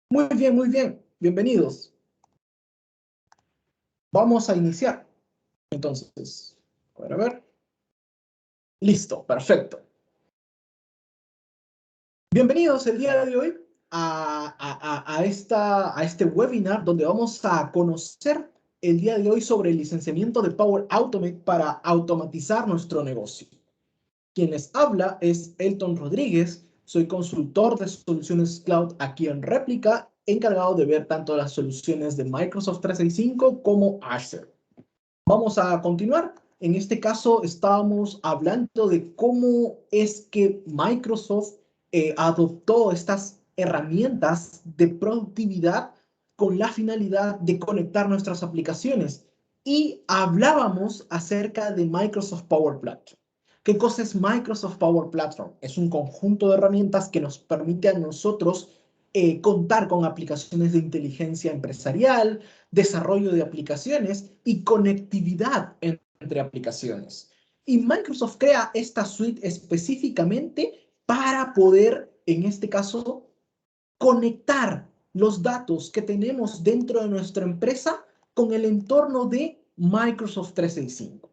Muy bien, muy bien. Bienvenidos. Vamos a iniciar. Entonces, a ver. Listo, perfecto. Bienvenidos el día de hoy a este webinar donde vamos a conocer el día de hoy sobre el licenciamiento de Power Automate para automatizar nuestro negocio. Quien les habla es Elton Rodríguez. Soy consultor de soluciones cloud aquí en Réplica, encargado de ver tanto las soluciones de Microsoft 365 como Azure. Vamos a continuar. En este caso estábamos hablando de cómo es que Microsoft adoptó estas herramientas de productividad con la finalidad de conectar nuestras aplicaciones. Y hablábamos acerca de Microsoft Power Platform. ¿Qué cosa es Microsoft Power Platform? Es un conjunto de herramientas que nos permite a nosotros contar con aplicaciones de inteligencia empresarial, desarrollo de aplicaciones y conectividad entre aplicaciones. Y Microsoft crea esta suite específicamente para poder, en este caso, conectar los datos que tenemos dentro de nuestra empresa con el entorno de Microsoft 365.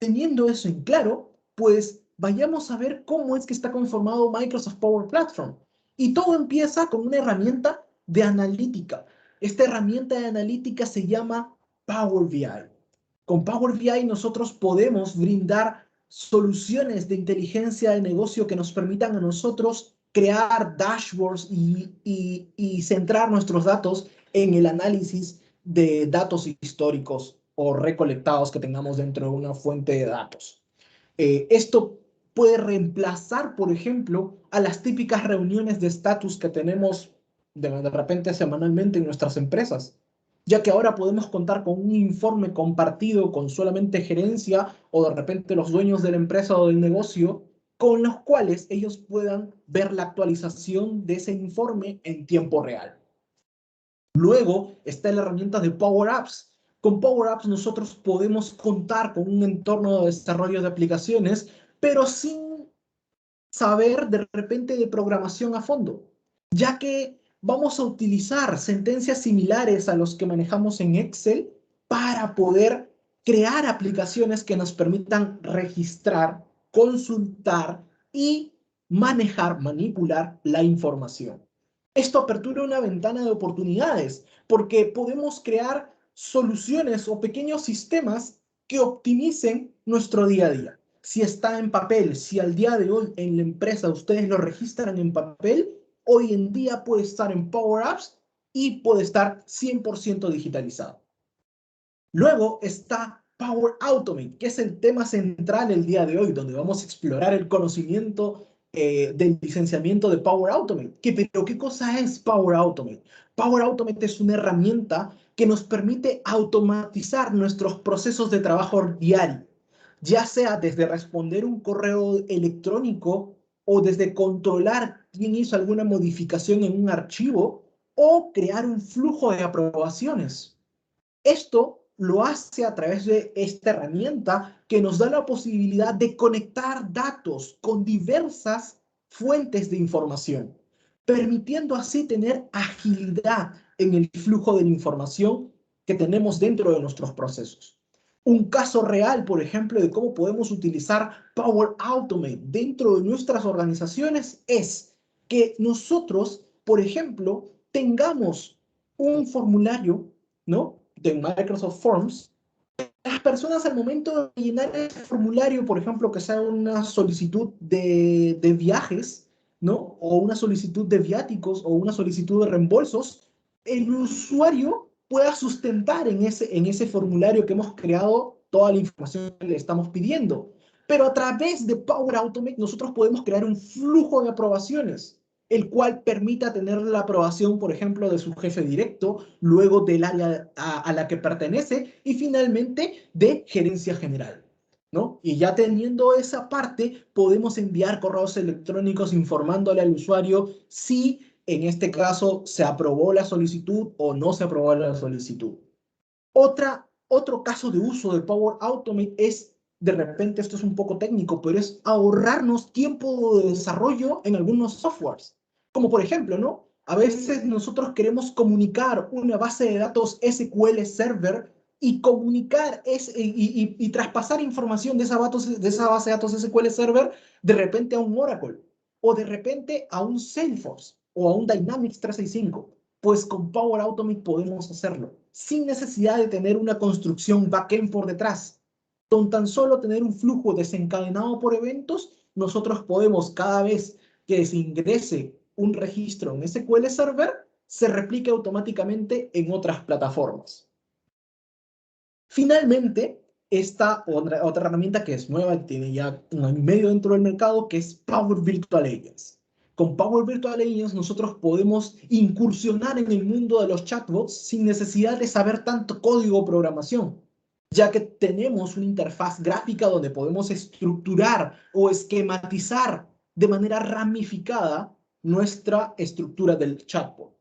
Teniendo eso en claro, pues vayamos a ver cómo es que está conformado Microsoft Power Platform. Y todo empieza con una herramienta de analítica. Esta herramienta de analítica se llama Power BI. Con Power BI nosotros podemos brindar soluciones de inteligencia de negocio que nos permitan a nosotros crear dashboards y centrar nuestros datos en el análisis de datos históricos o recolectados que tengamos dentro de una fuente de datos. Esto puede reemplazar, por ejemplo, a las típicas reuniones de estatus que tenemos de repente semanalmente en nuestras empresas, ya que ahora podemos contar con un informe compartido con solamente gerencia o de repente los dueños de la empresa o del negocio, con los cuales ellos puedan ver la actualización de ese informe en tiempo real. Luego está la herramienta de Power Apps. Con Power Apps nosotros podemos contar con un entorno de desarrollo de aplicaciones, pero sin saber de repente de programación a fondo, ya que vamos a utilizar sentencias similares a los que manejamos en Excel para poder crear aplicaciones que nos permitan registrar, consultar y manejar, manipular la información. Esto apertura una ventana de oportunidades porque podemos crear soluciones o pequeños sistemas que optimicen nuestro día a día. Si está en papel, si al día de hoy en la empresa ustedes lo registran en papel, hoy en día puede estar en Power Apps y puede estar 100% digitalizado. Luego está Power Automate, que es el tema central el día de hoy, donde vamos a explorar el conocimiento del licenciamiento de Power Automate. ¿Pero qué cosa es Power Automate? Power Automate es una herramienta que nos permite automatizar nuestros procesos de trabajo diario, ya sea desde responder un correo electrónico o desde controlar quién hizo alguna modificación en un archivo o crear un flujo de aprobaciones. Esto lo hace a través de esta herramienta que nos da la posibilidad de conectar datos con diversas fuentes de información, permitiendo así tener agilidad en el flujo de la información que tenemos dentro de nuestros procesos. Un caso real, por ejemplo, de cómo podemos utilizar Power Automate dentro de nuestras organizaciones es que nosotros, por ejemplo, tengamos un formulario, ¿no?, de Microsoft Forms. Las personas al momento de llenar el formulario, por ejemplo, que sea una solicitud de viajes, ¿no?, o una solicitud de viáticos o una solicitud de reembolsos, el usuario pueda sustentar en ese formulario que hemos creado toda la información que le estamos pidiendo. Pero a través de Power Automate nosotros podemos crear un flujo de aprobaciones, el cual permita tener la aprobación, por ejemplo, de su jefe directo, luego del área a la que pertenece y finalmente de gerencia general, ¿no? Y ya teniendo esa parte, podemos enviar correos electrónicos informándole al usuario si en este caso se aprobó la solicitud o no se aprobó la solicitud. Otro caso de uso de Power Automate es, de repente esto es un poco técnico, pero es ahorrarnos tiempo de desarrollo en algunos softwares. Como por ejemplo, ¿no?, A veces nosotros queremos comunicar una base de datos SQL Server y comunicar y traspasar información de esa base de datos SQL Server de repente a un Oracle o de repente a un Salesforce o a un Dynamics 365. Pues con Power Automate podemos hacerlo sin necesidad de tener una construcción backend por detrás. Con tan solo tener un flujo desencadenado por eventos, nosotros podemos cada vez que se ingrese un registro en SQL Server, se replique automáticamente en otras plataformas. Finalmente, esta otra herramienta que es nueva, que tiene ya un año y medio dentro del mercado, que es Power Virtual Agents. Con Power Virtual Agents nosotros podemos incursionar en el mundo de los chatbots sin necesidad de saber tanto código o programación, ya que tenemos una interfaz gráfica donde podemos estructurar o esquematizar de manera ramificada nuestra estructura del chatbot.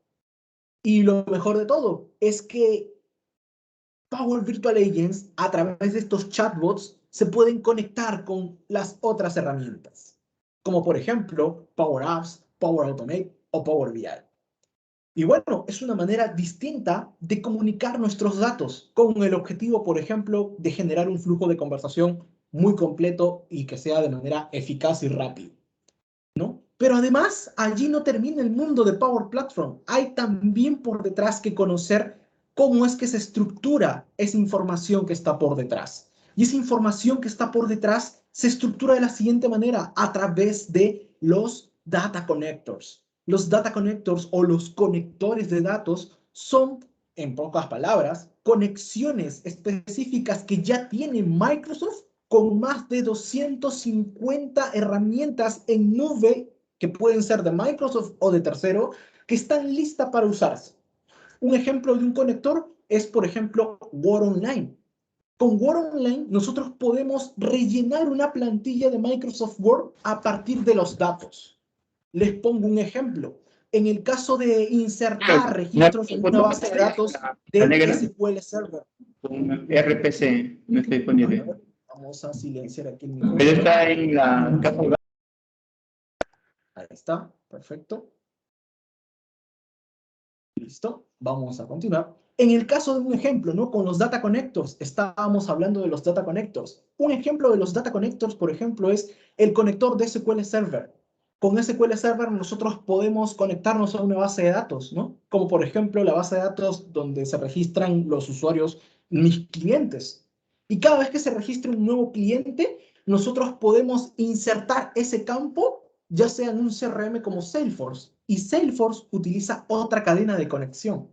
Y lo mejor de todo es que Power Virtual Agents, a través de estos chatbots, se pueden conectar con las otras herramientas, como por ejemplo Power Apps, Power Automate o Power BI. Y bueno, es una manera distinta de comunicar nuestros datos con el objetivo, por ejemplo, de generar un flujo de conversación muy completo y que sea de manera eficaz y rápida, ¿no? Pero además, allí no termina el mundo de Power Platform. Hay también por detrás que conocer cómo es que se estructura esa información que está por detrás. Y esa información que está por detrás se estructura de la siguiente manera, a través de los data connectors. Los data connectors o los conectores de datos son, en pocas palabras, conexiones específicas que ya tiene Microsoft con más de 250 herramientas en nube que pueden ser de Microsoft o de tercero, que están listas para usarse. Un ejemplo de un conector es, por ejemplo, Word Online. Con Word Online nosotros podemos rellenar una plantilla de Microsoft Word a partir de los datos. Les pongo un ejemplo. En el caso de insertar registros en una base de datos de SQL Server. Con RPC no está disponible. Vamos a silenciar aquí el micrófono. Pero está en la casa. Ahí está, perfecto. Listo, vamos a continuar. En el caso de un ejemplo, ¿no? Con los data connectors, estábamos hablando de los data connectors. Un ejemplo de los data connectors, por ejemplo, es el conector de SQL Server. Con SQL Server nosotros podemos conectarnos a una base de datos, ¿no? Como por ejemplo la base de datos donde se registran los usuarios, mis clientes. Y cada vez que se registre un nuevo cliente, nosotros podemos insertar ese campo, ya sea en un CRM como Salesforce. Y Salesforce utiliza otra cadena de conexión.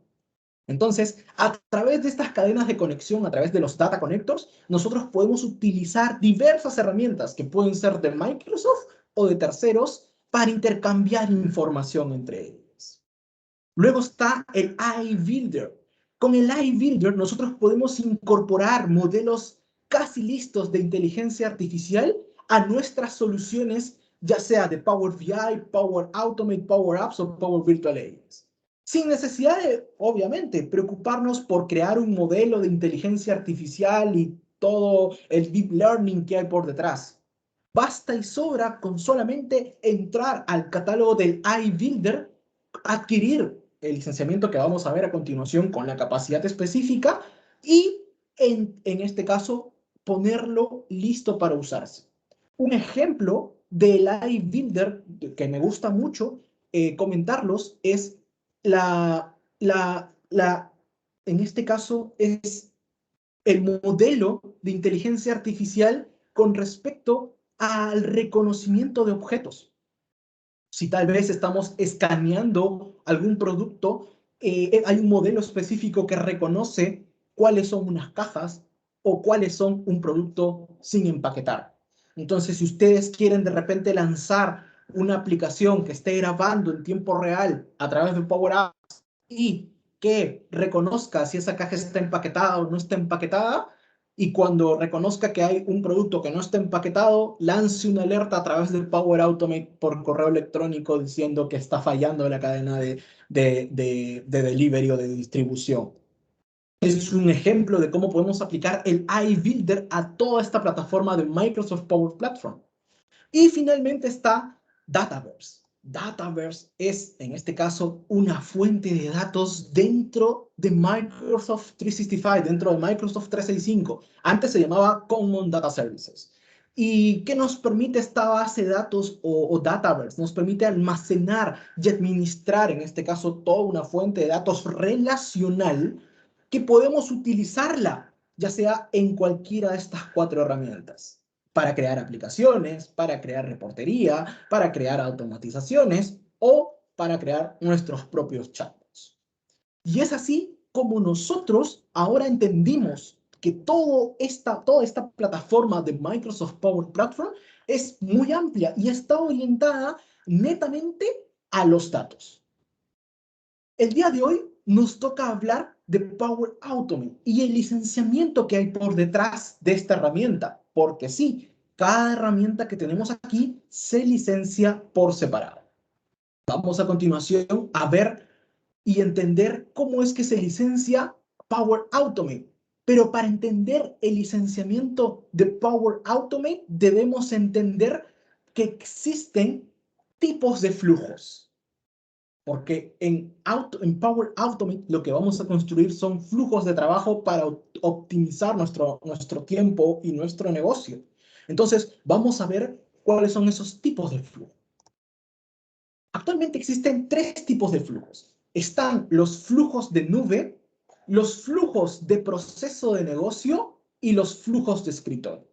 Entonces, a través de estas cadenas de conexión, a través de los data connectors, nosotros podemos utilizar diversas herramientas que pueden ser de Microsoft o de terceros para intercambiar información entre ellos. Luego está el AI Builder. Con el AI Builder nosotros podemos incorporar modelos casi listos de inteligencia artificial a nuestras soluciones, ya sea de Power BI, Power Automate, Power Apps o Power Virtual Agents. Sin necesidad de, obviamente, preocuparnos por crear un modelo de inteligencia artificial y todo el deep learning que hay por detrás. Basta y sobra con solamente entrar al catálogo del AI Builder, adquirir el licenciamiento que vamos a ver a continuación con la capacidad específica y, en este caso, ponerlo listo para usarse. Un ejemplo del AI Builder que me gusta mucho comentarlos es en este caso, es el modelo de inteligencia artificial con respecto al reconocimiento de objetos. Si tal vez estamos escaneando algún producto, hay un modelo específico que reconoce cuáles son unas cajas o cuáles son un producto sin empaquetar. Entonces, si ustedes quieren de repente lanzar una aplicación que esté grabando en tiempo real a través de Power Apps y que reconozca si esa caja está empaquetada o no está empaquetada, y cuando reconozca que hay un producto que no está empaquetado, lance una alerta a través del Power Automate por correo electrónico diciendo que está fallando la cadena de delivery o de distribución. Es un ejemplo de cómo podemos aplicar el AI Builder a toda esta plataforma de Microsoft Power Platform. Y finalmente está Dataverse. Dataverse es, en este caso, una fuente de datos dentro de Microsoft 365, dentro de Microsoft 365. Antes se llamaba Common Data Services. ¿Y qué nos permite esta base de datos o Dataverse? Nos permite almacenar y administrar, en este caso, toda una fuente de datos relacional que podemos utilizarla, ya sea en cualquiera de estas 4 herramientas, para crear aplicaciones, para crear reportería, para crear automatizaciones o para crear nuestros propios chatbots. Y es así como nosotros ahora entendimos que toda esta plataforma de Microsoft Power Platform es muy amplia y está orientada netamente a los datos. El día de hoy nos toca hablar de Power Automate y el licenciamiento que hay por detrás de esta herramienta, porque sí, cada herramienta que tenemos aquí se licencia por separado. Vamos a continuación a ver y entender cómo es que se licencia Power Automate. Pero para entender el licenciamiento de Power Automate debemos entender que existen tipos de flujos. Porque en Power Automate lo que vamos a construir son flujos de trabajo para optimizar nuestro tiempo y nuestro negocio. Entonces, vamos a ver cuáles son esos tipos de flujo. Actualmente existen 3 tipos de flujos. Están los flujos de nube, los flujos de proceso de negocio y los flujos de escritorio.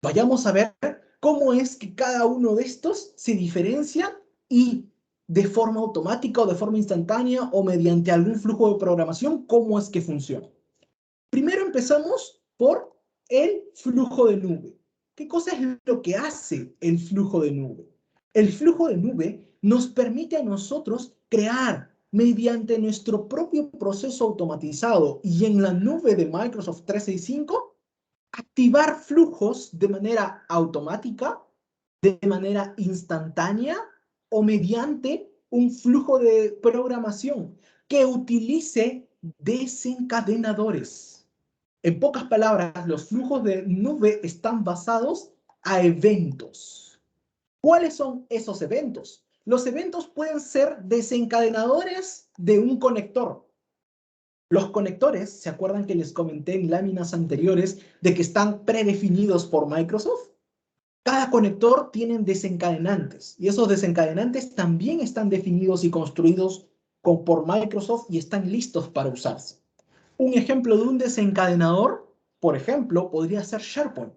Vayamos a ver cómo es que cada uno de estos se diferencia y de forma automática o de forma instantánea o mediante algún flujo de programación, cómo es que funciona. Primero empezamos por el flujo de nube. ¿Qué cosa es lo que hace el flujo de nube? El flujo de nube nos permite a nosotros crear mediante nuestro propio proceso automatizado y en la nube de Microsoft 365, activar flujos de manera automática, de manera instantánea o mediante un flujo de programación que utilice desencadenadores. En pocas palabras, los flujos de nube están basados a eventos. ¿Cuáles son esos eventos? Los eventos pueden ser desencadenadores de un conector. Los conectores, ¿se acuerdan que les comenté en láminas anteriores de que están predefinidos por Microsoft? Cada conector tiene desencadenantes y esos desencadenantes también están definidos y construidos por Microsoft y están listos para usarse. Un ejemplo de un desencadenador, por ejemplo, podría ser SharePoint.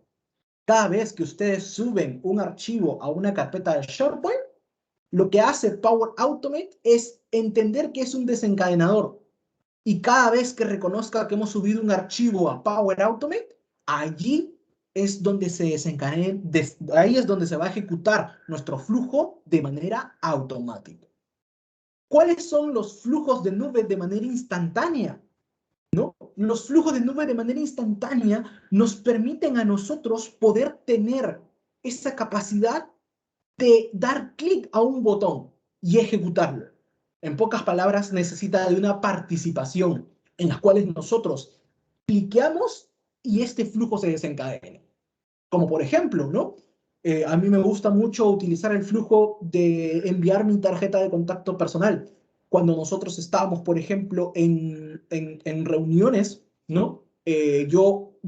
Cada vez que ustedes suben un archivo a una carpeta de SharePoint, lo que hace Power Automate es entender que es un desencadenador. Y cada vez que reconozca que hemos subido un archivo a Power Automate, allí es donde se desencadena, ahí es donde se va a ejecutar nuestro flujo de manera automática. ¿Cuáles son los flujos de nube de manera instantánea? ¿No? Los flujos de nube de manera instantánea nos permiten a nosotros poder tener esa capacidad de dar clic a un botón y ejecutarlo. En pocas palabras, necesita de una participación en las cuales nosotros cliqueamos y este flujo se desencadena. Como por ejemplo, ¿no? A mí me gusta mucho utilizar el flujo de enviar mi tarjeta de contacto personal. Cuando nosotros estábamos, por ejemplo, en reuniones, ¿no? Yo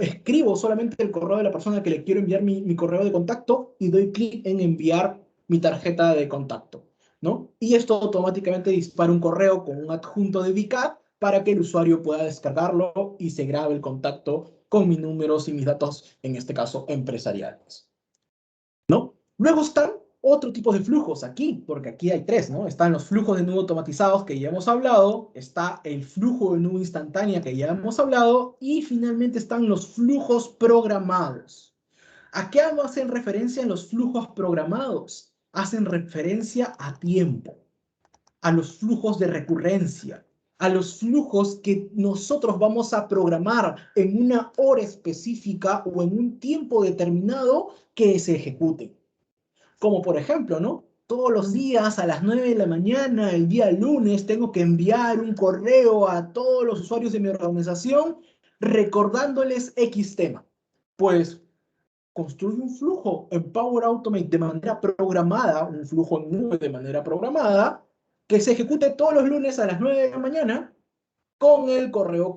escribo solamente el correo de la persona que le quiero enviar mi correo de contacto y doy clic en enviar mi tarjeta de contacto, ¿no? Y esto automáticamente dispara un correo con un adjunto de VCAT para que el usuario pueda descargarlo y se grabe el contacto con mis números y mis datos, en este caso, empresariales, ¿no? Luego están otro tipo de flujos aquí, porque aquí hay 3, ¿no? Están los flujos de nube automatizados que ya hemos hablado, está el flujo de nube instantánea que ya hemos hablado, y finalmente están los flujos programados. ¿A qué hacen referencia en los flujos programados? Hacen referencia a tiempo, a los flujos de recurrencia, a los flujos que nosotros vamos a programar en una hora específica o en un tiempo determinado que se ejecuten. Como por ejemplo, ¿no? Todos los días a las 9 de la mañana, el día lunes, tengo que enviar un correo a todos los usuarios de mi organización recordándoles X tema. Pues construye un flujo en Power Automate de manera programada, un flujo en nube de manera programada, que se ejecute todos los lunes a las 9 de la mañana con el correo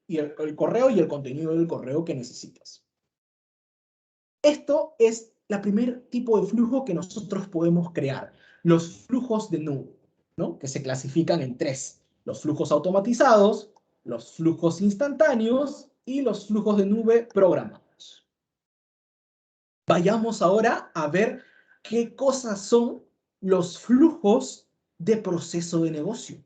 el correo y el contenido del correo que necesitas. Esto es el primer tipo de flujo que nosotros podemos crear, los flujos de nube, ¿no? Que se clasifican en tres: los flujos automatizados, los flujos instantáneos y los flujos de nube programados. Vayamos ahora a ver qué cosas son los flujos de proceso de negocio.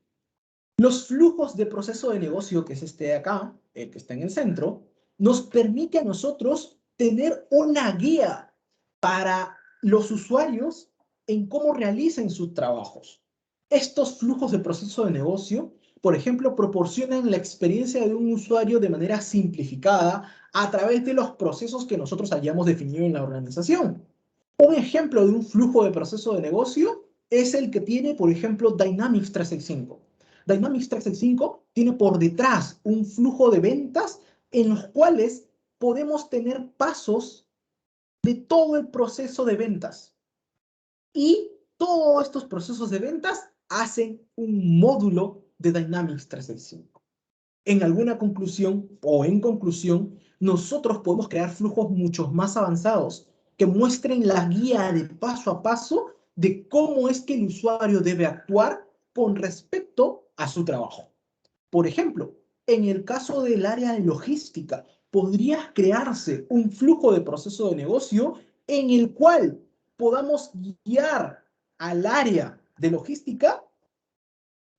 Los flujos de proceso de negocio, que es este de acá, el que está en el centro, nos permite a nosotros tener una guía para los usuarios en cómo realicen sus trabajos. Estos flujos de proceso de negocio, por ejemplo, proporcionan la experiencia de un usuario de manera simplificada a través de los procesos que nosotros hayamos definido en la organización. Un ejemplo de un flujo de proceso de negocio es el que tiene, por ejemplo, Dynamics 365. Dynamics 365 tiene por detrás un flujo de ventas en los cuales podemos tener pasos de todo el proceso de ventas. Y todos estos procesos de ventas hacen un módulo de Dynamics 365. En alguna conclusión o en conclusión, nosotros podemos crear flujos mucho más avanzados que muestren la guía de paso a paso de cómo es que el usuario debe actuar con respecto a su trabajo. Por ejemplo, en el caso del área de logística, podría crearse un flujo de proceso de negocio en el cual podamos guiar al área de logística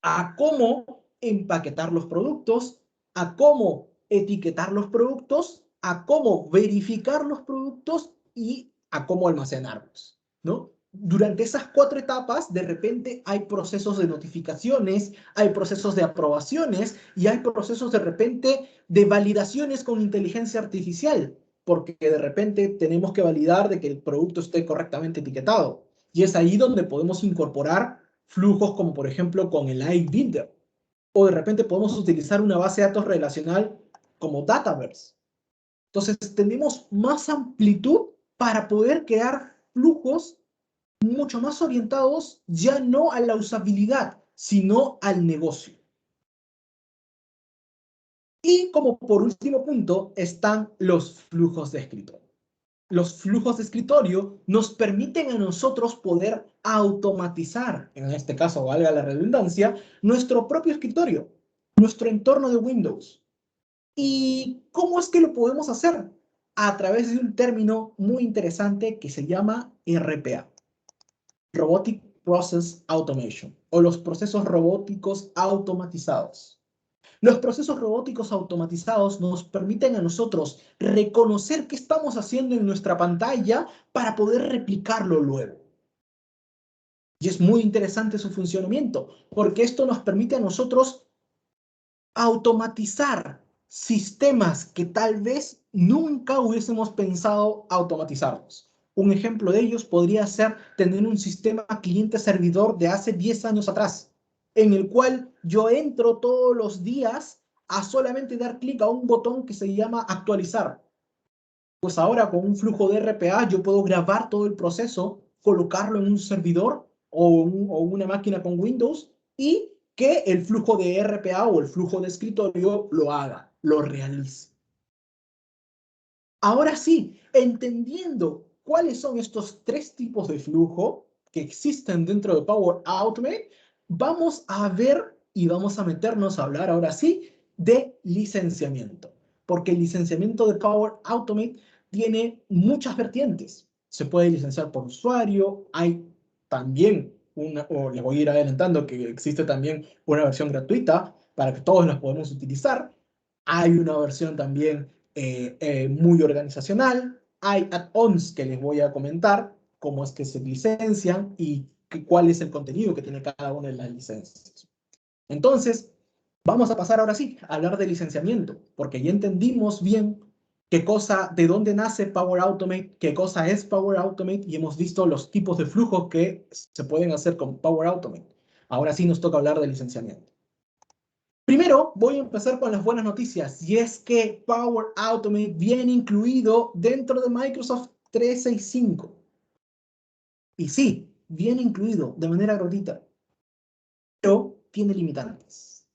a cómo empaquetar los productos, a cómo etiquetar los productos, a cómo verificar los productos y a cómo almacenarlos, ¿no? Durante esas 4 etapas, de repente hay procesos de notificaciones, hay procesos de aprobaciones y hay procesos de repente de validaciones con inteligencia artificial, porque de repente tenemos que validar de que el producto esté correctamente etiquetado. Y es ahí donde podemos incorporar flujos como por ejemplo con el iBuilder. O de repente podemos utilizar una base de datos relacional como Dataverse. Entonces tenemos más amplitud para poder crear flujos mucho más orientados ya no a la usabilidad, sino al negocio. Y como por último punto están los flujos de escritorio. Los flujos de escritorio nos permiten a nosotros poder automatizar, en este caso, valga la redundancia, nuestro propio escritorio, nuestro entorno de Windows. ¿Y cómo es que lo podemos hacer? A través de un término muy interesante que se llama RPA, Robotic Process Automation, o los procesos robóticos automatizados. Los procesos robóticos automatizados nos permiten a nosotros reconocer qué estamos haciendo en nuestra pantalla para poder replicarlo luego. Y es muy interesante su funcionamiento, porque esto nos permite a nosotros automatizar sistemas que tal vez nunca hubiésemos pensado automatizarlos. Un ejemplo de ellos podría ser tener un sistema cliente-servidor de hace 10 años atrás, en el cual yo entro todos los días a solamente dar clic a un botón que se llama actualizar. Pues ahora con un flujo de RPA yo puedo grabar todo el proceso, colocarlo en un servidor o una máquina con Windows y que el flujo de RPA o el flujo de escritorio lo haga, lo realice. Ahora sí, entendiendo cuáles son estos 3 tipos de flujo que existen dentro de Power Automate, vamos a ver y vamos a meternos a hablar ahora sí de licenciamiento. Porque el licenciamiento de Power Automate tiene muchas vertientes. Se puede licenciar por usuario, hay también o le voy a ir adelantando que existe también una versión gratuita para que todos las podamos utilizar. Hay una versión también muy organizacional. Hay add-ons que les voy a comentar, cómo es que se licencian y cuál es el contenido que tiene cada una de las licencias. Entonces, vamos a pasar ahora sí a hablar de licenciamiento, porque ya entendimos bien qué cosa, de dónde nace Power Automate, qué cosa es Power Automate y hemos visto los tipos de flujos que se pueden hacer con Power Automate. Ahora sí nos toca hablar de licenciamiento. Primero, voy a empezar con las buenas noticias, y es que Power Automate viene incluido dentro de Microsoft 365. Y sí, viene incluido de manera gratuita, pero tiene limitantes.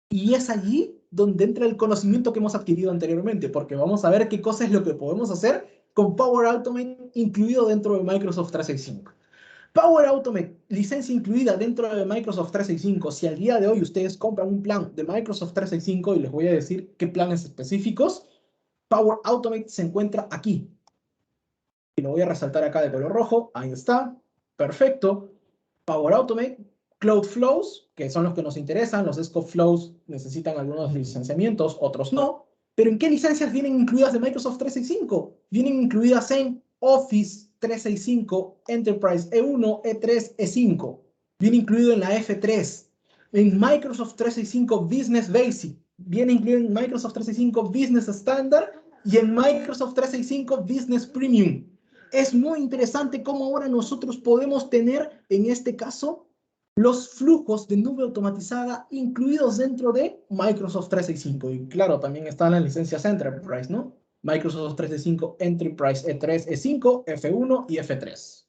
Y es allí donde entra el conocimiento que hemos adquirido anteriormente, porque vamos a ver qué cosa es lo que podemos hacer con Power Automate incluido dentro de Microsoft 365. Power Automate, licencia incluida dentro de Microsoft 365. Si al día de hoy ustedes compran un plan de Microsoft 365, y les voy a decir qué planes específicos, Power Automate se encuentra aquí. Y lo voy a resaltar acá de color rojo. Ahí está. Perfecto. Power Automate, Cloud Flows, que son los que nos interesan. Los Scope Flows necesitan algunos licenciamientos, otros no. Pero ¿en qué licencias vienen incluidas de Microsoft 365? Vienen incluidas en Office 365, Enterprise E1, E3, E5. Viene incluido en la F3. En Microsoft 365 Business Basic. Viene incluido en Microsoft 365 Business Standard y en Microsoft 365 Business Premium. Es muy interesante cómo ahora nosotros podemos tener, en este caso, los flujos de nube automatizada incluidos dentro de Microsoft 365. Y claro, también están las licencias Enterprise, ¿no? Microsoft 365 Enterprise E3, E5, F1 y F3.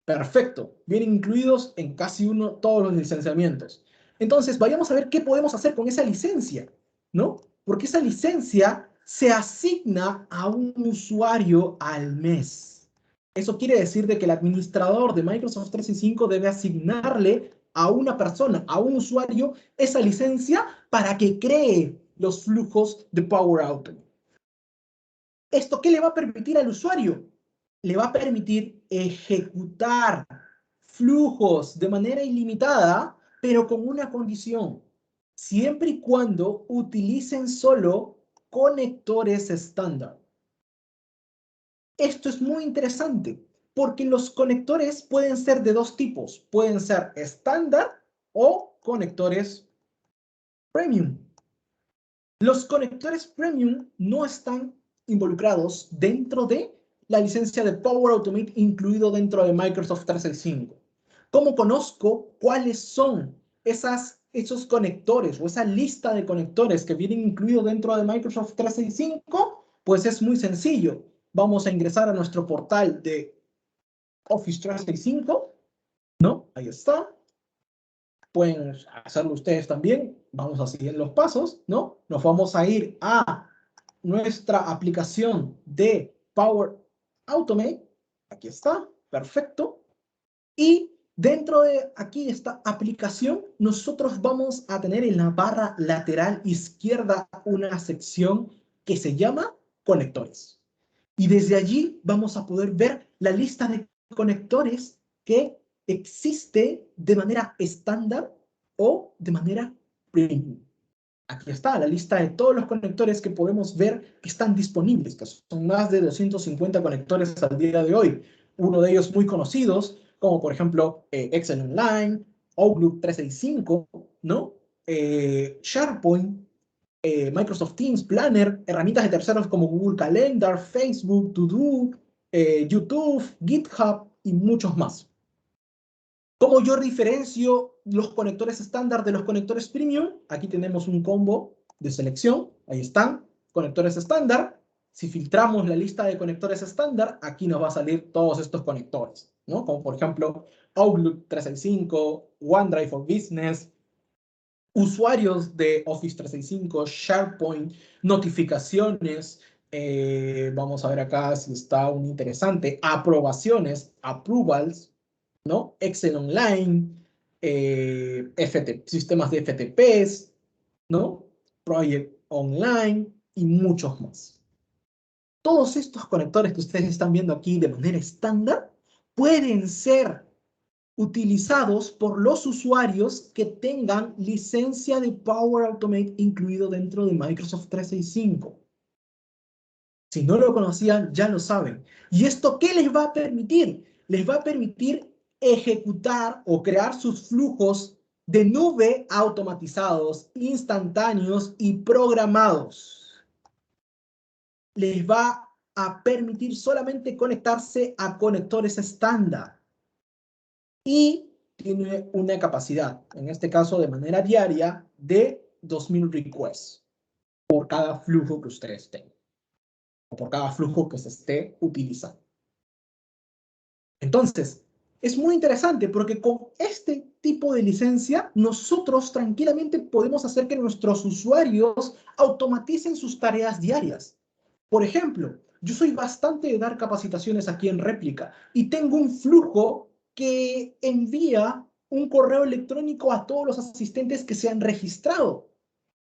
Perfecto. Vienen incluidos en casi todos los licenciamientos. Entonces, vayamos a ver qué podemos hacer con esa licencia, ¿no? Porque esa licencia se asigna a un usuario al mes. Eso quiere decir de que el administrador de Microsoft 365 debe asignarle a una persona, a un usuario, esa licencia para que cree los flujos de Power Automate. ¿Esto qué le va a permitir al usuario? Le va a permitir ejecutar flujos de manera ilimitada, pero con una condición, siempre y cuando utilicen solo conectores estándar. Esto es muy interesante, porque los conectores pueden ser de dos tipos. Pueden ser estándar o conectores premium. Los conectores premium no están involucrados dentro de la licencia de Power Automate incluido dentro de Microsoft 365. ¿Cómo conozco cuáles son esos conectores o esa lista de conectores que vienen incluidos dentro de Microsoft 365? Pues es muy sencillo. Vamos a ingresar a nuestro portal de Office 365, ¿no? Ahí está. Pueden hacerlo ustedes también. Vamos a seguir los pasos, ¿no? Nos vamos a ir a nuestra aplicación de Power Automate. Aquí está, perfecto. Y dentro de aquí esta aplicación, nosotros vamos a tener en la barra lateral izquierda una sección que se llama conectores. Y desde allí vamos a poder ver la lista de conectores que existe de manera estándar o de manera premium. Aquí está la lista de todos los conectores que podemos ver que están disponibles, que son más de 250 conectores al día de hoy. Uno de ellos muy conocidos, como por ejemplo Excel Online, Outlook 365, ¿no? SharePoint, Microsoft Teams, Planner, herramientas de terceros como Google Calendar, Facebook, To-Do, YouTube, GitHub y muchos más. ¿Cómo yo diferencio los conectores estándar de los conectores premium? Aquí tenemos un combo de selección. Ahí están, conectores estándar. Si filtramos la lista de conectores estándar, aquí nos va a salir todos estos conectores, ¿no? Como por ejemplo Outlook 365, OneDrive for Business, usuarios de Office 365, SharePoint, notificaciones, vamos a ver acá si está un interesante, aprobaciones, approvals, ¿no? Excel Online, sistemas de FTPs, ¿no? Project Online y muchos más. Todos estos conectores que ustedes están viendo aquí de manera estándar pueden ser utilizados por los usuarios que tengan licencia de Power Automate incluido dentro de Microsoft 365. Si no lo conocían, ya lo saben. ¿Y esto qué les va a permitir? Les va a permitir ejecutar o crear sus flujos de nube automatizados, instantáneos y programados. Les va a permitir solamente conectarse a conectores estándar. Y tiene una capacidad, en este caso de manera diaria, de 2000 requests por cada flujo que ustedes tengan, o por cada flujo que se esté utilizando. Entonces, es muy interesante porque con este tipo de licencia, nosotros tranquilamente podemos hacer que nuestros usuarios automaticen sus tareas diarias. Por ejemplo, yo soy bastante de dar capacitaciones aquí en Réplica y tengo un flujo que envía un correo electrónico a todos los asistentes que se han registrado.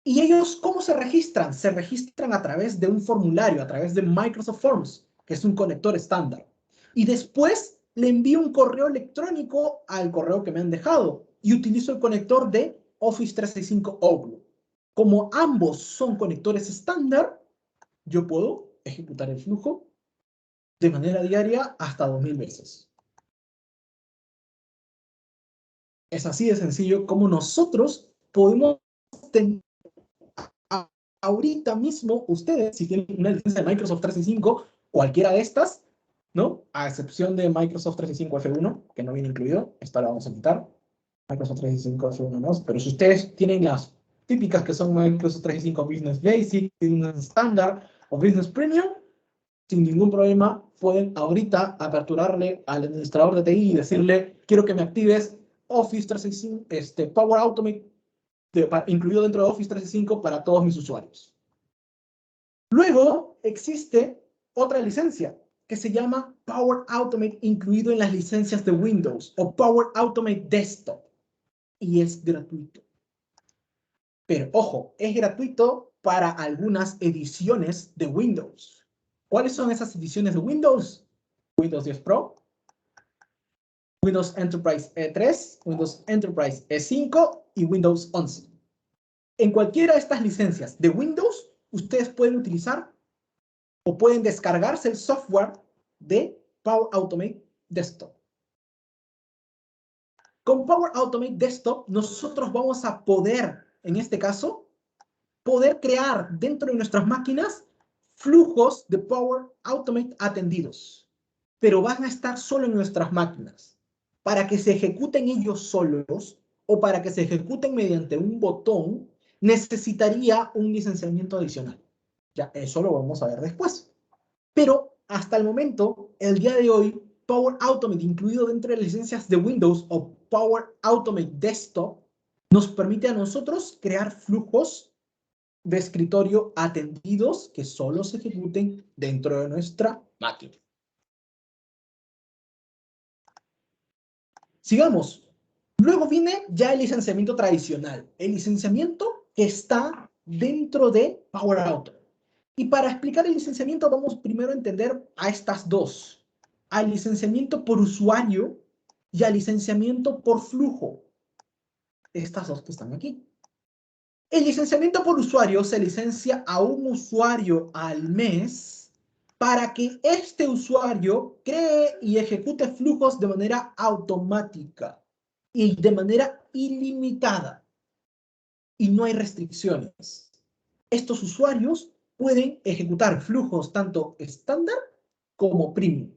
¿Y ellos cómo se registran? Se registran a través de un formulario, a través de Microsoft Forms, que es un conector estándar. Y después le envío un correo electrónico al correo que me han dejado y utilizo el conector de Office 365 Outlook. Como ambos son conectores estándar, yo puedo ejecutar el flujo de manera diaria hasta 2000 veces. Es así de sencillo como nosotros podemos tener ahorita mismo ustedes, si tienen una licencia de Microsoft 365, cualquiera de estas, ¿no? A excepción de Microsoft 365 F1, que no viene incluido, esta la vamos a quitar. Microsoft 365 F1 no, pero si ustedes tienen las típicas que son Microsoft 365 Business Basic, Business Standard o Business Premium, sin ningún problema pueden ahorita aperturarle al administrador de TI y decirle, quiero que me actives Office 365, Power Automate, incluido dentro de Office 365 para todos mis usuarios. Luego existe otra licencia que se llama Power Automate incluido en las licencias de Windows o Power Automate Desktop y es gratuito. Pero ojo, es gratuito para algunas ediciones de Windows. ¿Cuáles son esas ediciones de Windows? Windows 10 Pro, Windows Enterprise E3, Windows Enterprise E5 y Windows 11. En cualquiera de estas licencias de Windows, ustedes pueden utilizar o pueden descargarse el software de Power Automate Desktop. Con Power Automate Desktop, nosotros vamos a poder, en este caso, poder crear dentro de nuestras máquinas flujos de Power Automate atendidos, pero van a estar solo en nuestras máquinas. Para que se ejecuten ellos solos o para que se ejecuten mediante un botón, necesitaría un licenciamiento adicional. Ya, eso lo vamos a ver después. Pero hasta el momento, el día de hoy, Power Automate, incluido dentro de las licencias de Windows o Power Automate Desktop, nos permite a nosotros crear flujos de escritorio atendidos que solo se ejecuten dentro de nuestra máquina. Sigamos. Luego viene ya el licenciamiento tradicional, el licenciamiento que está dentro de Power Automate. Y para explicar el licenciamiento vamos primero a entender a estas dos, al licenciamiento por usuario y al licenciamiento por flujo. Estas dos que están aquí. El licenciamiento por usuario se licencia a un usuario al mes para que este usuario cree y ejecute flujos de manera automática y de manera ilimitada. Y no hay restricciones. Estos usuarios pueden ejecutar flujos tanto estándar como premium,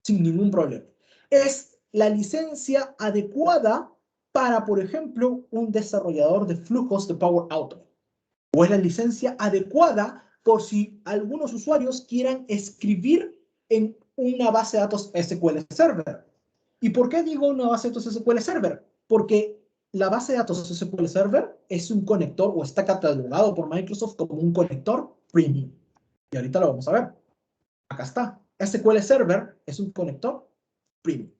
sin ningún problema. Es la licencia adecuada para, por ejemplo, un desarrollador de flujos de Power Automate. O es la licencia adecuada por si algunos usuarios quieran escribir en una base de datos SQL Server. ¿Y por qué digo una base de datos SQL Server? Porque la base de datos SQL Server es un conector o está catalogado por Microsoft como un conector premium. Y ahorita lo vamos a ver. Acá está. SQL Server es un conector premium.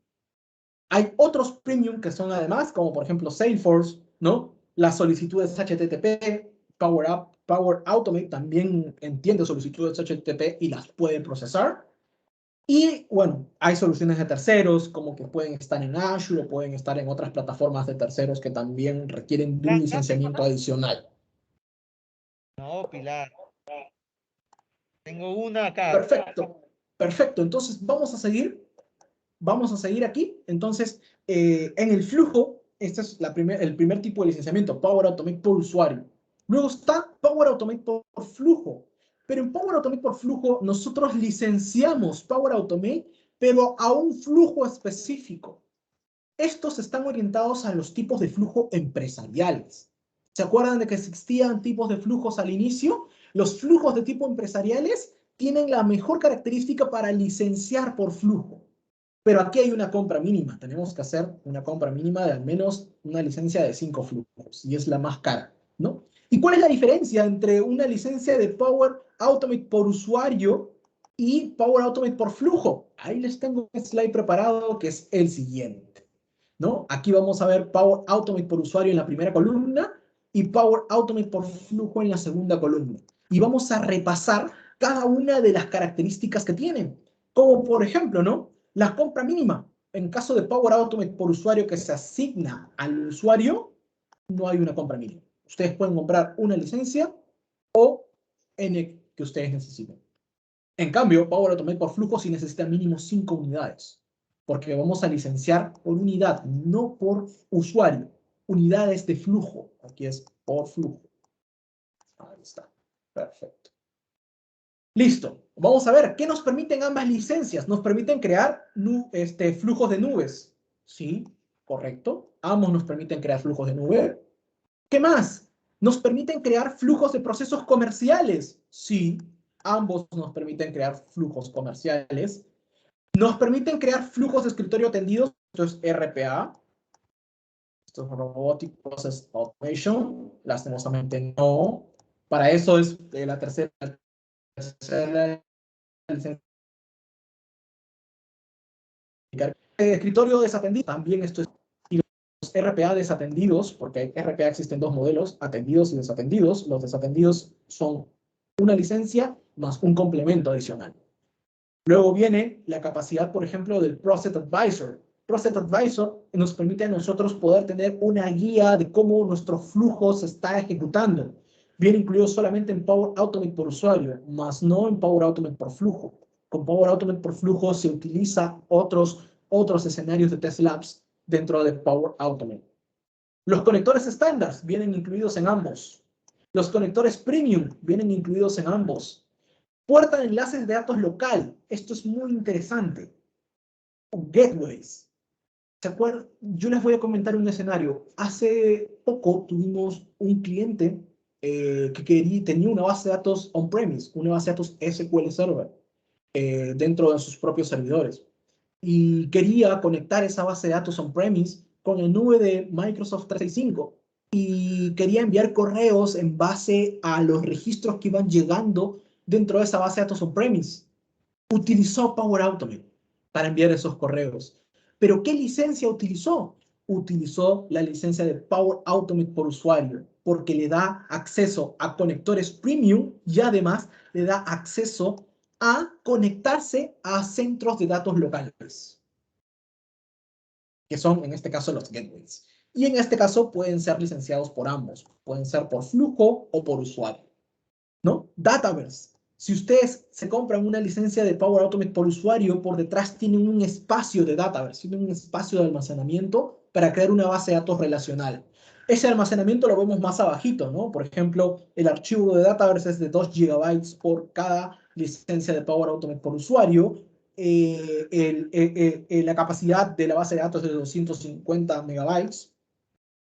Hay otros premium que son además, como por ejemplo Salesforce, ¿no? Las solicitudes HTTP, Power Automate también entiende solicitudes HTTP y las puede procesar. Y bueno, hay soluciones de terceros, como que pueden estar en Azure o pueden estar en otras plataformas de terceros que también requieren de un licenciamiento adicional. No, Pilar. Tengo una acá. Perfecto, perfecto. Entonces vamos a seguir aquí. Entonces, en el flujo, este es el primer tipo de licenciamiento, Power Automate por usuario. Luego está Power Automate por flujo. Pero en Power Automate por flujo, nosotros licenciamos Power Automate, pero a un flujo específico. Estos están orientados a los tipos de flujo empresariales. ¿Se acuerdan de que existían tipos de flujos al inicio? Los flujos de tipo empresariales tienen la mejor característica para licenciar por flujo. Pero aquí hay una compra mínima. Tenemos que hacer una compra mínima de al menos una licencia de 5 flujos. Y es la más cara, ¿no? ¿Y cuál es la diferencia entre una licencia de Power Automate por usuario y Power Automate por flujo? Ahí les tengo un slide preparado que es el siguiente, ¿no? Aquí vamos a ver Power Automate por usuario en la primera columna y Power Automate por flujo en la segunda columna. Y vamos a repasar cada una de las características que tienen. Como por ejemplo, ¿no? La compra mínima. En caso de Power Automate por usuario que se asigna al usuario, no hay una compra mínima. Ustedes pueden comprar una licencia o N que ustedes necesiten. En cambio, Power Automate por flujo sí necesita mínimo 5 unidades, porque vamos a licenciar por unidad, no por usuario. Unidades de flujo. Aquí es por flujo. Ahí está. Perfecto. Listo. Vamos a ver, ¿qué nos permiten ambas licencias? Nos permiten crear flujos de nubes. Sí, correcto. Ambos nos permiten crear flujos de nube. ¿Qué más? Nos permiten crear flujos de procesos comerciales. Sí, ambos nos permiten crear flujos comerciales. Nos permiten crear flujos de escritorio tendidos. Esto es RPA. Esto es Robotic Process Automation. Lastimosamente no. Para eso es la tercera licencia. Escritorio desatendido, también esto es. Y los RPA desatendidos, porque RPA existen dos modelos, atendidos y desatendidos. Los desatendidos son una licencia más un complemento adicional. Luego viene la capacidad, por ejemplo, del Process Advisor. Process Advisor nos permite a nosotros poder tener una guía de cómo nuestro flujo se está ejecutando. Viene incluido solamente en Power Automate por usuario, más no en Power Automate por flujo. Con Power Automate por flujo se utiliza otros escenarios de Test Labs dentro de Power Automate. Los conectores estándar vienen incluidos en ambos. Los conectores premium vienen incluidos en ambos. Puerta de enlaces de datos local. Esto es muy interesante. Gateways. ¿Se acuerdan? Yo les voy a comentar un escenario. Hace poco tuvimos un cliente que tenía una base de datos on-premise, una base de datos SQL Server, dentro de sus propios servidores. Y quería conectar esa base de datos on-premise con el nube de Microsoft 365. Y quería enviar correos en base a los registros que iban llegando dentro de esa base de datos on-premise. Utilizó Power Automate para enviar esos correos. ¿Pero qué licencia utilizó? Utilizó la licencia de Power Automate por usuario, porque le da acceso a conectores premium y además le da acceso a conectarse a centros de datos locales, que son en este caso los gateways. Y en este caso pueden ser licenciados por ambos, pueden ser por flujo o por usuario, ¿no? Dataverse. Si ustedes se compran una licencia de Power Automate por usuario, por detrás tienen un espacio de Dataverse, tienen un espacio de almacenamiento para crear una base de datos relacional. Ese almacenamiento lo vemos más abajito, ¿no? Por ejemplo, el archivo de Dataverse es de 2 GB por cada licencia de Power Automate por usuario. La capacidad de la base de datos es de 250 megabytes,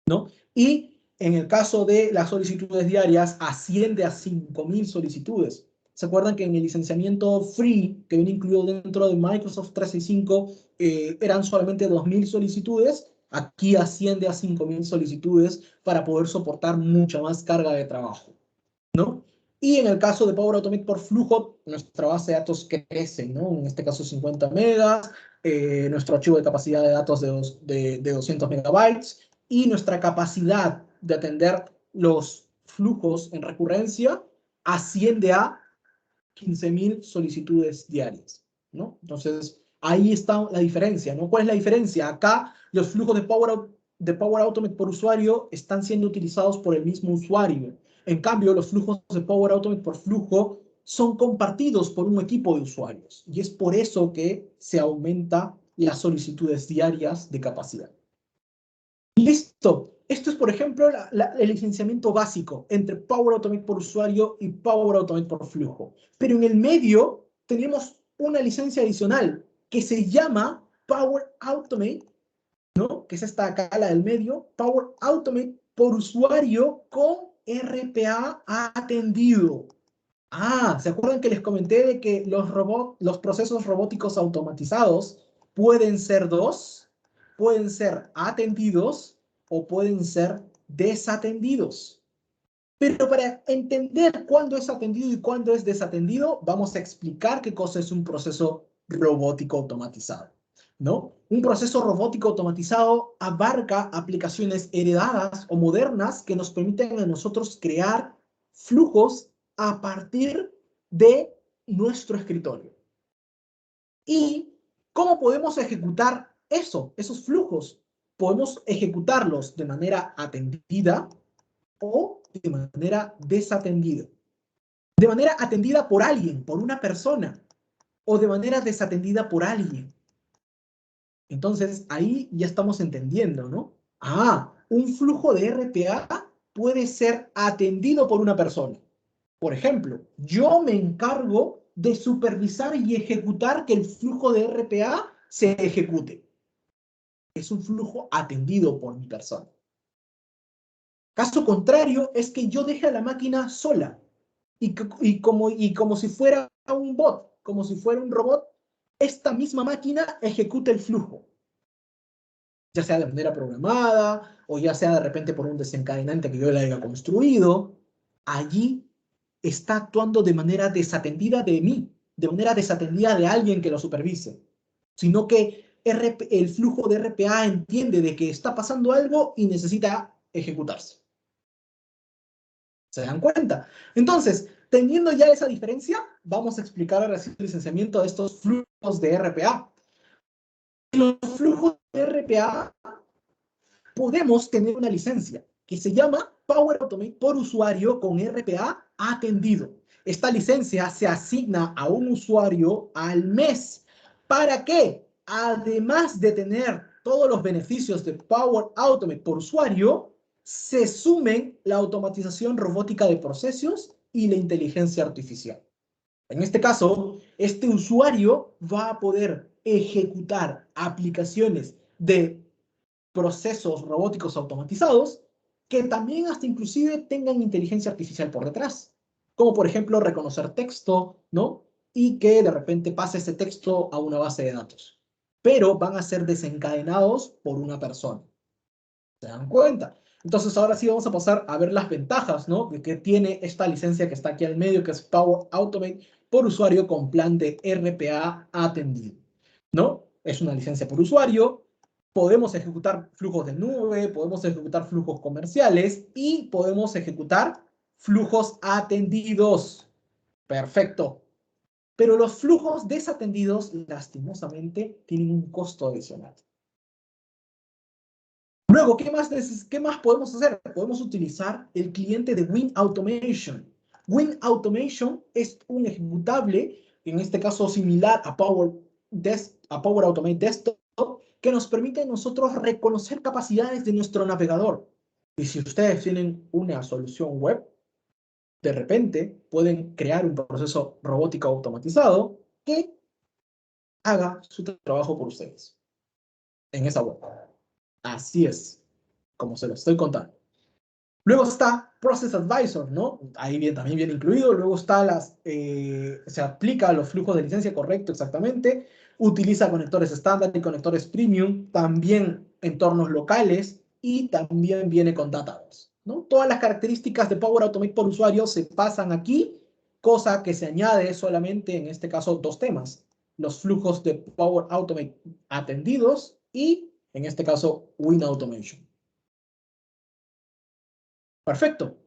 ¿no? Y en el caso de las solicitudes diarias, asciende a 5.000 solicitudes. ¿Se acuerdan que en el licenciamiento free, que viene incluido dentro de Microsoft 365, eran solamente 2.000 solicitudes? Aquí asciende a 5.000 solicitudes para poder soportar mucha más carga de trabajo, ¿no? Y en el caso de Power Automate por flujo, nuestra base de datos crece, ¿no? En este caso 50 megas, nuestro archivo de capacidad de datos de 200 megabytes y nuestra capacidad de atender los flujos en recurrencia asciende a 15.000 solicitudes diarias, ¿no? Entonces, ahí está la diferencia, ¿no? ¿Cuál es la diferencia? Acá los flujos de Power Automate por usuario están siendo utilizados por el mismo usuario. En cambio, los flujos de Power Automate por flujo son compartidos por un equipo de usuarios. Y es por eso que se aumenta las solicitudes diarias de capacidad. Listo. Esto es, por ejemplo, el licenciamiento básico entre Power Automate por usuario y Power Automate por flujo. Pero en el medio tenemos una licencia adicional que se llama Power Automate, ¿no? Que es esta acá, la del medio, Power Automate por usuario con RPA atendido. ¿Se acuerdan que les comenté de que los procesos robóticos automatizados pueden ser dos? Pueden ser atendidos o pueden ser desatendidos. Pero para entender cuándo es atendido y cuándo es desatendido, vamos a explicar qué cosa es un proceso robótico automatizado, ¿no? Un proceso robótico automatizado abarca aplicaciones heredadas o modernas que nos permiten a nosotros crear flujos a partir de nuestro escritorio. ¿Y cómo podemos ejecutar esos flujos? Podemos ejecutarlos de manera atendida o de manera desatendida. De manera atendida por alguien, por una persona, o de manera desatendida por alguien. Entonces, ahí ya estamos entendiendo, ¿no? Un flujo de RPA puede ser atendido por una persona. Por ejemplo, yo me encargo de supervisar y ejecutar que el flujo de RPA se ejecute. Es un flujo atendido por mi persona. Caso contrario es que yo deje a la máquina sola y como si fuera un bot, como si fuera un robot, esta misma máquina ejecuta el flujo. Ya sea de manera programada o ya sea de repente por un desencadenante que yo le haya construido. Allí está actuando de manera desatendida de mí, de manera desatendida de alguien que lo supervise, sino que el flujo de RPA entiende de que está pasando algo y necesita ejecutarse. ¿Se dan cuenta? Entonces, teniendo ya esa diferencia, vamos a explicar ahora sí el licenciamiento de estos flujos de RPA. Los flujos de RPA podemos tener una licencia que se llama Power Automate por usuario con RPA atendido. Esta licencia se asigna a un usuario al mes. ¿Para qué? Además de tener todos los beneficios de Power Automate por usuario, se sumen la automatización robótica de procesos y la inteligencia artificial. En este caso, este usuario va a poder ejecutar aplicaciones de procesos robóticos automatizados que también hasta inclusive tengan inteligencia artificial por detrás. Como por ejemplo reconocer texto, ¿no? Y que de repente pase ese texto a una base de datos. Pero van a ser desencadenados por una persona. ¿Se dan cuenta? Entonces ahora sí vamos a pasar a ver las ventajas, ¿no? De que tiene esta licencia que está aquí al medio, que es Power Automate por usuario con plan de RPA atendido, ¿no? Es una licencia por usuario. Podemos ejecutar flujos de nube, podemos ejecutar flujos comerciales y podemos ejecutar flujos atendidos. Perfecto. Pero los flujos desatendidos, lastimosamente, tienen un costo adicional. Luego, ¿qué más podemos hacer? Podemos utilizar el cliente de Win Automation. Win Automation es un ejecutable, en este caso similar a Power Automate Desktop, que nos permite a nosotros reconocer capacidades de nuestro navegador. Y si ustedes tienen una solución web, de repente pueden crear un proceso robótico automatizado que haga su trabajo por ustedes en esa web. Así es, como se lo estoy contando. Luego está Process Advisor, ¿no? Ahí también viene incluido. Luego está se aplica a los flujos de licencia, correcto, exactamente. Utiliza conectores estándar y conectores premium, también entornos locales y también viene con Database, ¿no? Todas las características de Power Automate por usuario se pasan aquí, cosa que se añade solamente, en este caso, dos temas. Los flujos de Power Automate atendidos y, en este caso, Win Automation. Perfecto.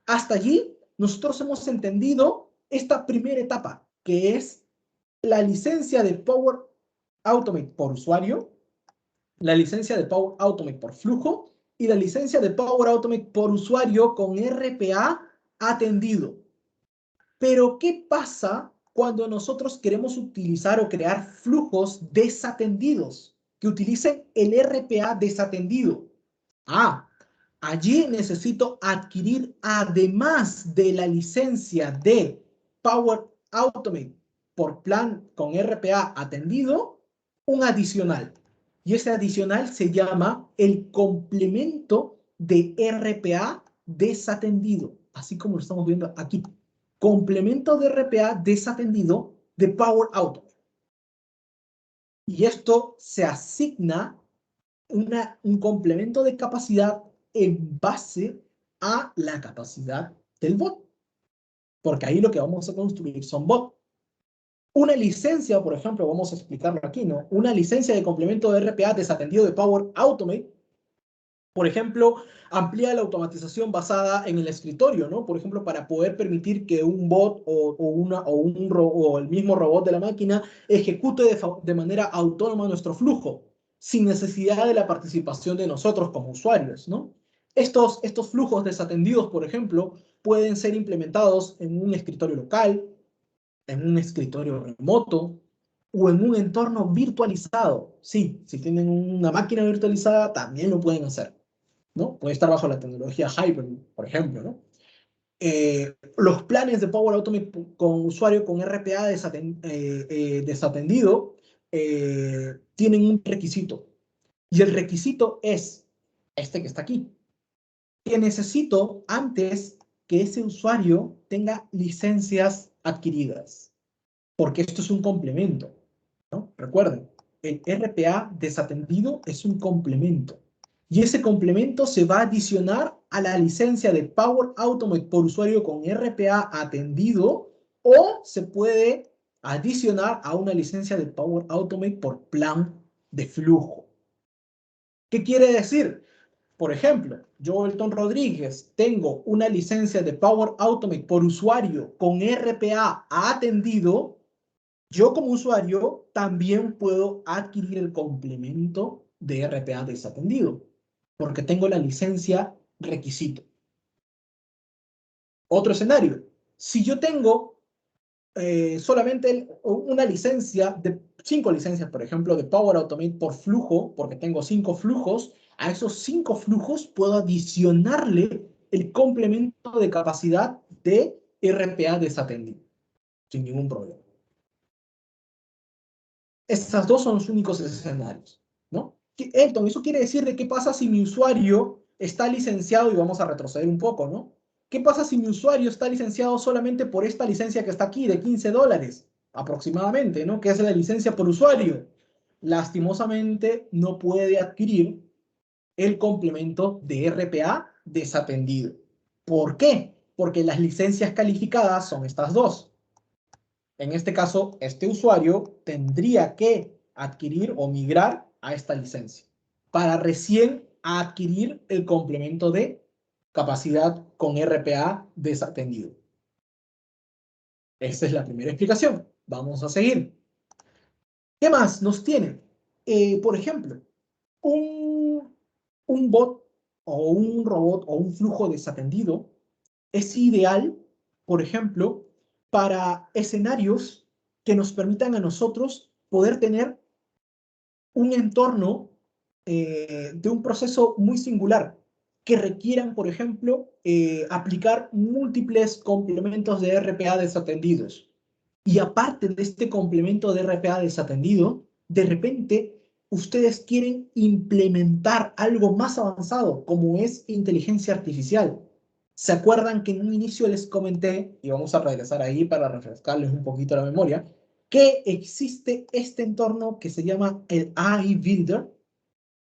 Hasta allí nosotros hemos entendido esta primera etapa, que es la licencia de Power Automate por usuario, la licencia de Power Automate por flujo y la licencia de Power Automate por usuario con RPA atendido. Pero, ¿qué pasa cuando nosotros queremos utilizar o crear flujos desatendidos que utilicen el RPA desatendido? Allí necesito adquirir, además de la licencia de Power Automate por plan con RPA atendido, un adicional. Y ese adicional se llama el complemento de RPA desatendido, así como lo estamos viendo aquí. Complemento de RPA desatendido de Power Automate. Y esto se asigna un complemento de capacidad en base a la capacidad del bot. Porque ahí lo que vamos a construir son bots. Una licencia, por ejemplo, vamos a explicarlo aquí, ¿no? Una licencia de complemento de RPA desatendido de Power Automate, por ejemplo, amplía la automatización basada en el escritorio, ¿no? Por ejemplo, para poder permitir que un bot o el mismo robot de la máquina ejecute de manera autónoma nuestro flujo, sin necesidad de la participación de nosotros como usuarios, ¿no? Estos flujos desatendidos, por ejemplo, pueden ser implementados en un escritorio local, en un escritorio remoto o en un entorno virtualizado. Sí, si tienen una máquina virtualizada, también lo pueden hacer, ¿no? Puede estar bajo la tecnología Hyper, por ejemplo, ¿no? Los planes de Power Automate con usuario con RPA desatendido tienen un requisito. Y el requisito es este que está aquí. Que necesito antes que ese usuario tenga licencias adquiridas. Porque esto es un complemento, ¿no? Recuerden, el RPA desatendido es un complemento. Y ese complemento se va a adicionar a la licencia de Power Automate por usuario con RPA atendido o se puede adicionar a una licencia de Power Automate por plan de flujo. ¿Qué quiere decir? Por ejemplo, yo, Elton Rodríguez, tengo una licencia de Power Automate por usuario con RPA atendido. Yo como usuario también puedo adquirir el complemento de RPA desatendido, porque tengo la licencia requisito. Otro escenario, si yo tengo solamente una licencia, 5 licencias, por ejemplo, de Power Automate por flujo, porque tengo 5 flujos, a esos 5 flujos puedo adicionarle el complemento de capacidad de RPA desatendido, sin ningún problema. Estos dos son los únicos escenarios, ¿no? Elton, eso quiere decir de qué pasa si mi usuario está licenciado, y vamos a retroceder un poco, ¿no? ¿Qué pasa si mi usuario está licenciado solamente por esta licencia que está aquí, de $15 aproximadamente, ¿no? Que es la licencia por usuario. Lastimosamente, no puede adquirir el complemento de RPA desatendido. ¿Por qué? Porque las licencias calificadas son estas dos. En este caso, este usuario tendría que adquirir o migrar a esta licencia para recién adquirir el complemento de capacidad con RPA desatendido. Esa es la primera explicación. Vamos a seguir. ¿Qué más nos tiene? Por ejemplo, un bot o un robot o un flujo desatendido es ideal, por ejemplo, para escenarios que nos permitan a nosotros poder tener un entorno de un proceso muy singular que requieran, por ejemplo, aplicar múltiples complementos de RPA desatendidos. Y aparte de este complemento de RPA desatendido, de repente ustedes quieren implementar algo más avanzado, como es inteligencia artificial. ¿Se acuerdan que en un inicio les comenté, y vamos a regresar ahí para refrescarles un poquito la memoria, que existe este entorno que se llama el AI Builder?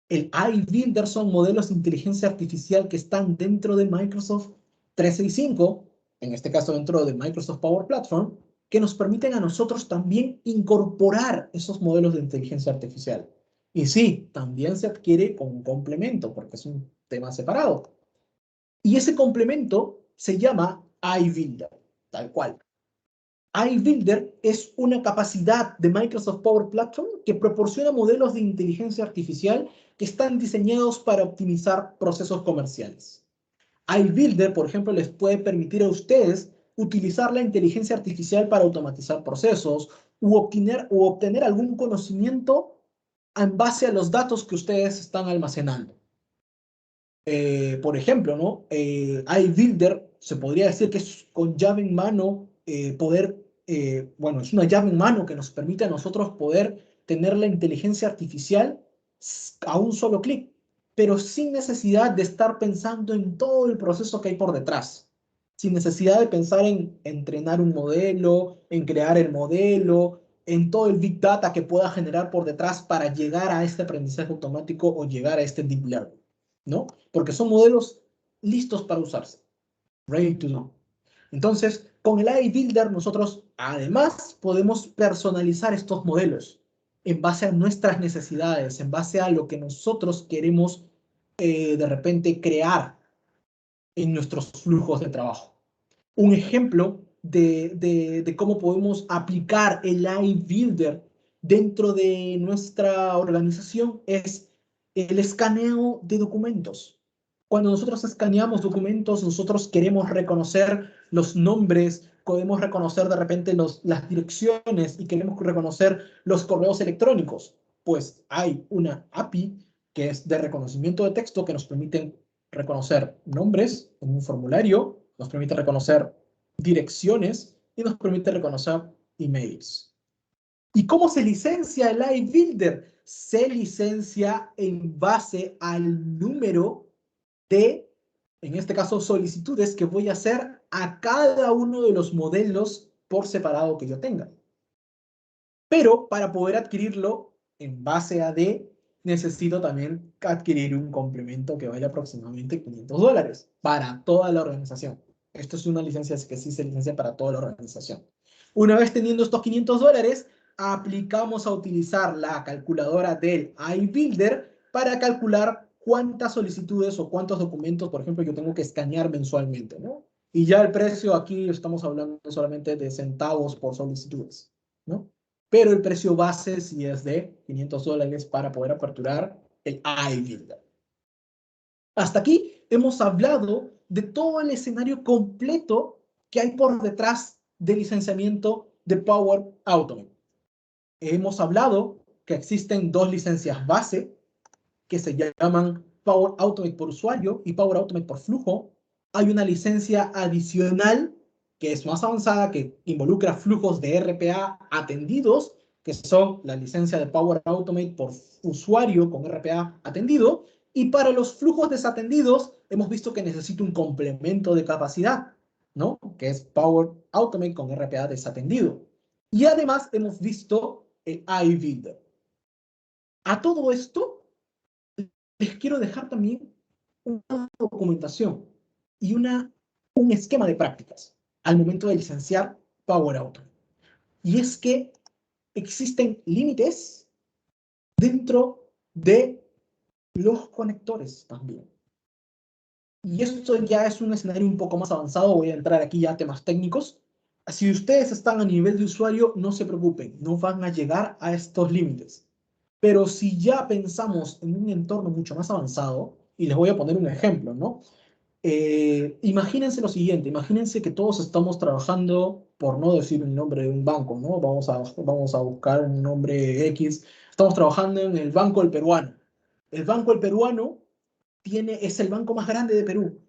El AI Builder son modelos de inteligencia artificial que están dentro de Microsoft 365, en este caso dentro de Microsoft Power Platform, que nos permiten a nosotros también incorporar esos modelos de inteligencia artificial. Y sí, también se adquiere con un complemento, porque es un tema separado. Y ese complemento se llama AI Builder, tal cual. AI Builder es una capacidad de Microsoft Power Platform que proporciona modelos de inteligencia artificial que están diseñados para optimizar procesos comerciales. AI Builder, por ejemplo, les puede permitir a ustedes utilizar la inteligencia artificial para automatizar procesos u obtener algún conocimiento en base a los datos que ustedes están almacenando. Por ejemplo, ¿no? AI Builder se podría decir que es con llave en mano bueno, es una llave en mano que nos permite a nosotros poder tener la inteligencia artificial a un solo clic. pero sin necesidad de estar pensando en todo el proceso que hay por detrás. Sin necesidad de pensar en entrenar un modelo, en crear el modelo, en todo el Big Data que pueda generar por detrás para llegar a este aprendizaje automático o llegar a este Deep Learning, ¿no? Porque son modelos listos para usarse. Ready to know. Entonces, con el AI Builder nosotros además podemos personalizar estos modelos en base a nuestras necesidades, en base a lo que nosotros queremos de repente crear en nuestros flujos de trabajo. Un ejemplo de cómo podemos aplicar el AI Builder dentro de nuestra organización es el escaneo de documentos. Cuando nosotros escaneamos documentos, nosotros queremos reconocer los nombres, podemos reconocer de repente las direcciones y queremos reconocer los correos electrónicos. Pues hay una API que es de reconocimiento de texto que nos permite reconocer nombres en un formulario, nos permite reconocer direcciones y nos permite reconocer emails. ¿Y cómo se licencia el AI Builder? Se licencia en base al número de, en este caso, solicitudes que voy a hacer a cada uno de los modelos por separado que yo tenga. Pero para poder adquirirlo en base a D, necesito también adquirir un complemento que vale aproximadamente $500 para toda la organización. Esto es una licencia que sí se licencia para toda la organización. Una vez teniendo estos $500, aplicamos a utilizar la calculadora del AI Builder para calcular cuántas solicitudes o cuántos documentos, por ejemplo, yo tengo que escanear mensualmente, ¿no? Y ya el precio aquí estamos hablando solamente de centavos por solicitudes, ¿no? Pero el precio base sí es de $500 para poder aperturar el AI Builder. Hasta aquí hemos hablado de todo el escenario completo que hay por detrás del licenciamiento de Power Automate. Hemos hablado que existen dos licencias base que se llaman Power Automate por usuario y Power Automate por flujo. Hay una licencia adicional que es más avanzada, que involucra flujos de RPA atendidos, que son la licencia de Power Automate por usuario con RPA atendido. Y para los flujos desatendidos, hemos visto que necesito un complemento de capacidad, ¿no? Que es Power Automate con RPA desatendido. Y además hemos visto el AI Builder. A todo esto, les quiero dejar también una documentación y un esquema de prácticas al momento de licenciar Power Automate. Y es que existen límites dentro de los conectores también. Y esto ya es un escenario un poco más avanzado, voy a entrar aquí ya a temas técnicos. Si ustedes están a nivel de usuario, no se preocupen, no van a llegar a estos límites. Pero si ya pensamos en un entorno mucho más avanzado, y les voy a poner un ejemplo, ¿no? Imagínense lo siguiente, imagínense que todos estamos trabajando, por no decir el nombre de un banco, ¿no? Vamos a buscar un nombre X. Estamos trabajando en el Banco El Peruano. El Banco El Peruano es el banco más grande de Perú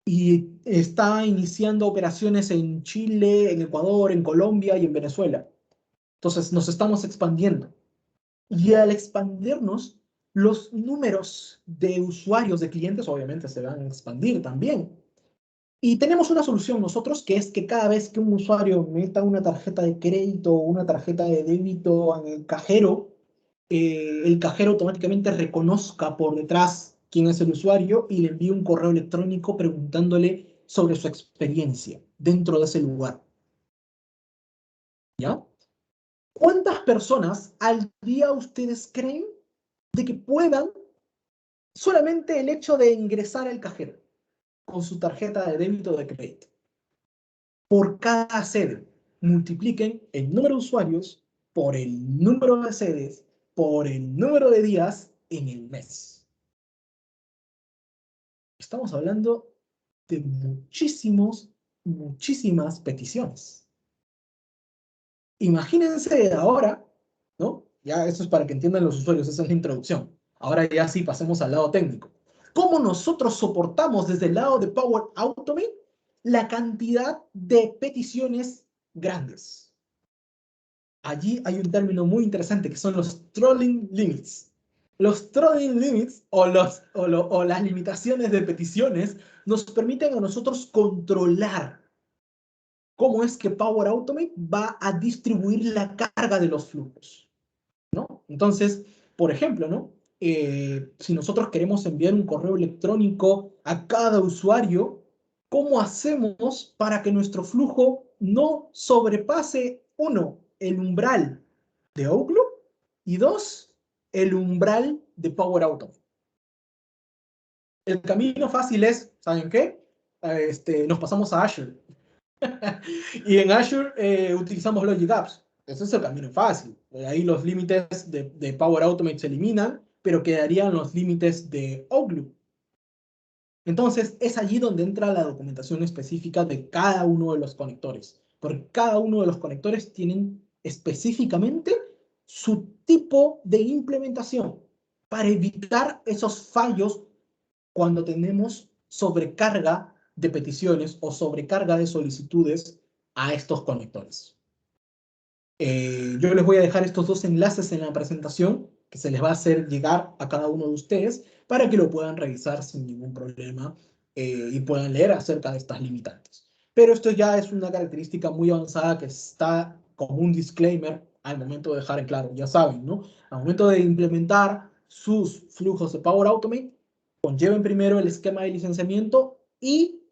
y está iniciando operaciones en Chile, en Ecuador, en Colombia y en Venezuela. Entonces nos estamos expandiendo. Y al expandirnos, los números de usuarios, de clientes, obviamente se van a expandir también. Y tenemos una solución nosotros, que es que cada vez que un usuario meta una tarjeta de crédito o una tarjeta de débito en el cajero automáticamente reconozca por detrás quién es el usuario y le envíe un correo electrónico preguntándole sobre su experiencia dentro de ese lugar. ¿Ya? ¿Cuántas personas al día ustedes creen de que puedan solamente el hecho de ingresar al cajero con su tarjeta de débito o de crédito? Por cada sede, multipliquen el número de usuarios por el número de sedes, por el número de días en el mes. Estamos hablando de muchísimas peticiones. Imagínense ahora, ¿no? Ya esto es para que entiendan los usuarios, esa es la introducción. Ahora ya sí pasemos al lado técnico. ¿Cómo nosotros soportamos desde el lado de Power Automate la cantidad de peticiones grandes? Allí hay un término muy interesante que son los trolling limits. Los throttling limits o las limitaciones de peticiones nos permiten a nosotros controlar cómo es que Power Automate va a distribuir la carga de los flujos, ¿no? Entonces, por ejemplo, ¿no? Si nosotros queremos enviar un correo electrónico a cada usuario, ¿cómo hacemos para que nuestro flujo no sobrepase, uno, el umbral de Outlook y dos, el umbral de Power Automate? El camino fácil es, ¿saben qué? Nos pasamos a Azure. Y en Azure utilizamos Logic Apps. Ese es el camino fácil. Ahí los límites de Power Automate se eliminan, pero quedarían los límites de Outlook. Entonces, es allí donde entra la documentación específica de cada uno de los conectores. Porque cada uno de los conectores tienen específicamente su tipo de implementación para evitar esos fallos cuando tenemos sobrecarga de peticiones o sobrecarga de solicitudes a estos conectores. Yo les voy a dejar estos dos enlaces en la presentación que se les va a hacer llegar a cada uno de ustedes para que lo puedan revisar sin ningún problema y puedan leer acerca de estas limitantes. Pero esto ya es una característica muy avanzada que está como un disclaimer al momento de dejar en claro. Ya saben, ¿no? Al momento de implementar sus flujos de Power Automate, conlleven primero el esquema de licenciamiento y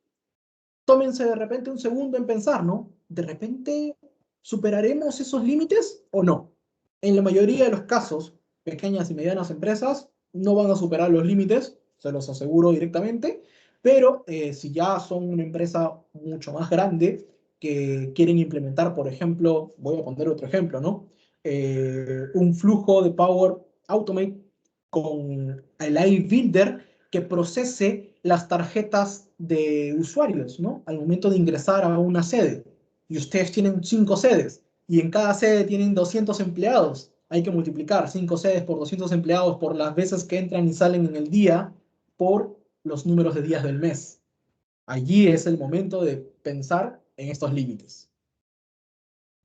tómense de repente un segundo en pensar, ¿no? De repente, ¿superaremos esos límites o no? En la mayoría de los casos, pequeñas y medianas empresas no van a superar los límites, se los aseguro directamente, pero si ya son una empresa mucho más grande que quieren implementar, por ejemplo, voy a poner otro ejemplo, ¿no? Un flujo de Power Automate con el iBuilder que procese las tarjetas de usuarios, ¿no? Al momento de ingresar a una sede. Y ustedes tienen 5 sedes y en cada sede tienen 200 empleados. Hay que multiplicar 5 sedes por 200 empleados por las veces que entran y salen en el día por los números de días del mes. Allí es el momento de pensar en estos límites.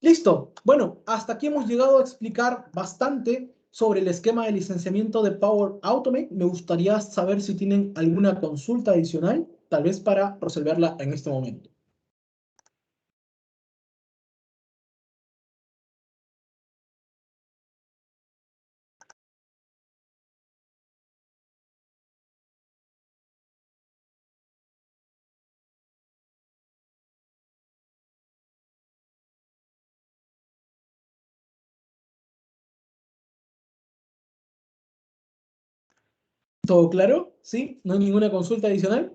Listo. Bueno, hasta aquí hemos llegado a explicar bastante sobre el esquema de licenciamiento de Power Automate. Me gustaría saber si tienen alguna consulta adicional, tal vez para resolverla en este momento. ¿Todo claro? ¿Sí? ¿No hay ninguna consulta adicional?